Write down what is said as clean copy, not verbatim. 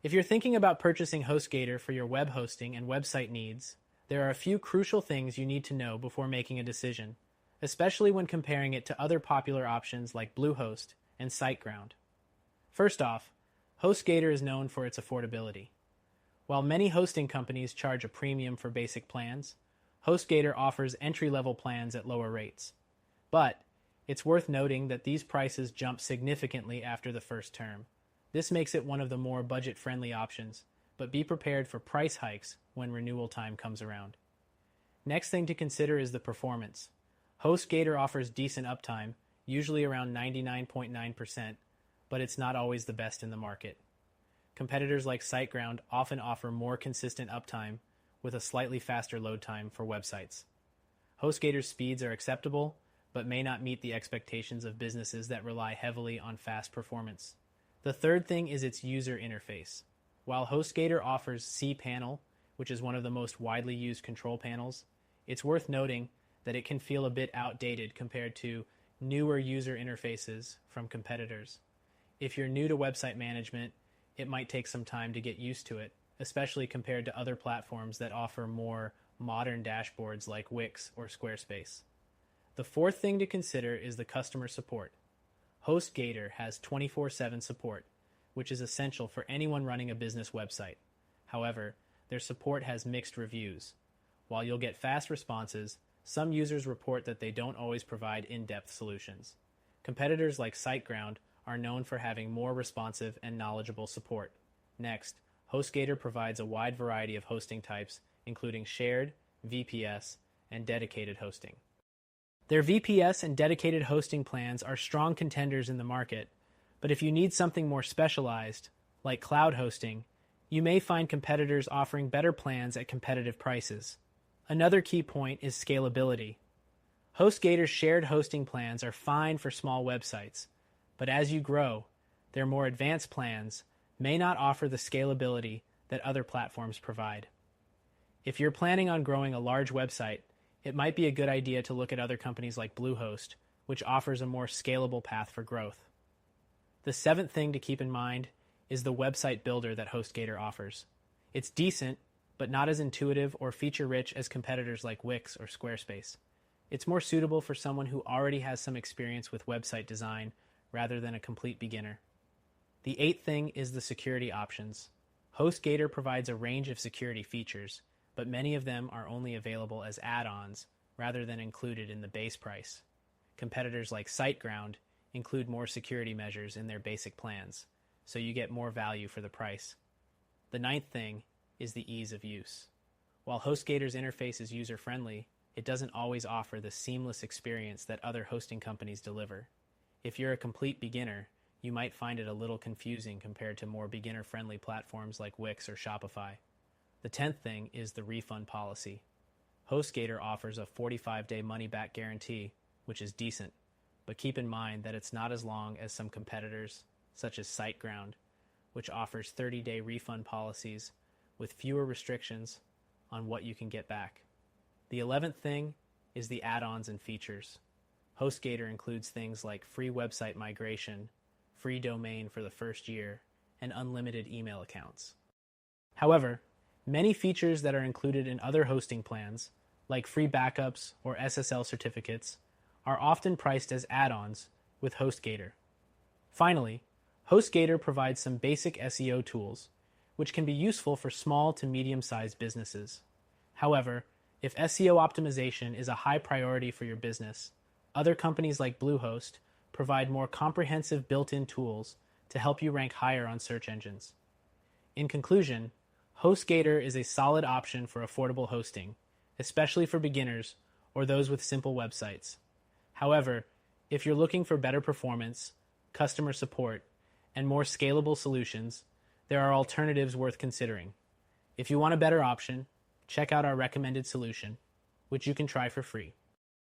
If you're thinking about purchasing HostGator for your web hosting and website needs, there are a few crucial things you need to know before making a decision, especially when comparing it to other popular options like Bluehost and SiteGround. First off, HostGator is known for its affordability. While many hosting companies charge a premium for basic plans, HostGator offers entry-level plans at lower rates. But it's worth noting that these prices jump significantly after the first term. This makes it one of the more budget-friendly options, but be prepared for price hikes when renewal time comes around. Next thing to consider is the performance. HostGator offers decent uptime, usually around 99.9%, but it's not always the best in the market. Competitors like SiteGround often offer more consistent uptime with a slightly faster load time for websites. HostGator's speeds are acceptable, but may not meet the expectations of businesses that rely heavily on fast performance. The third thing is its user interface. While HostGator offers cPanel, which is one of the most widely used control panels, it's worth noting that it can feel a bit outdated compared to newer user interfaces from competitors. If you're new to website management, it might take some time to get used to it, especially compared to other platforms that offer more modern dashboards like Wix or Squarespace. The fourth thing to consider is the customer support. HostGator has 24/7 support, which is essential for anyone running a business website. However, their support has mixed reviews. While you'll get fast responses, some users report that they don't always provide in-depth solutions. Competitors like SiteGround are known for having more responsive and knowledgeable support. Next, HostGator provides a wide variety of hosting types, including shared, VPS, and dedicated hosting. Their VPS and dedicated hosting plans are strong contenders in the market, but if you need something more specialized, like cloud hosting, you may find competitors offering better plans at competitive prices. Another key point is scalability. HostGator's shared hosting plans are fine for small websites, but as you grow, their more advanced plans may not offer the scalability that other platforms provide. If you're planning on growing a large website, it might be a good idea to look at other companies like Bluehost, which offers a more scalable path for growth. The seventh thing to keep in mind is the website builder that HostGator offers. It's decent, but not as intuitive or feature-rich as competitors like Wix or Squarespace. It's more suitable for someone who already has some experience with website design rather than a complete beginner. The eighth thing is the security options. HostGator provides a range of security features, but many of them are only available as add-ons rather than included in the base price. Competitors like SiteGround include more security measures in their basic plans, so you get more value for the price. The ninth thing is the ease of use. While HostGator's interface is user-friendly, it doesn't always offer the seamless experience that other hosting companies deliver. If you're a complete beginner, you might find it a little confusing compared to more beginner-friendly platforms like Wix or Shopify. The 10th thing is the refund policy. HostGator offers a 45-day money-back guarantee, which is decent, but keep in mind that it's not as long as some competitors, such as SiteGround, which offers 30-day refund policies with fewer restrictions on what you can get back. The 11th thing is the add-ons and features. HostGator includes things like free website migration, free domain for the first year, and unlimited email accounts. However, many features that are included in other hosting plans, like free backups or SSL certificates, are often priced as add-ons with HostGator. Finally, HostGator provides some basic SEO tools, which can be useful for small to medium-sized businesses. However, if SEO optimization is a high priority for your business, other companies like Bluehost provide more comprehensive built-in tools to help you rank higher on search engines. In conclusion, HostGator is a solid option for affordable hosting, especially for beginners or those with simple websites. However, if you're looking for better performance, customer support, and more scalable solutions, there are alternatives worth considering. If you want a better option, check out our recommended solution, which you can try for free.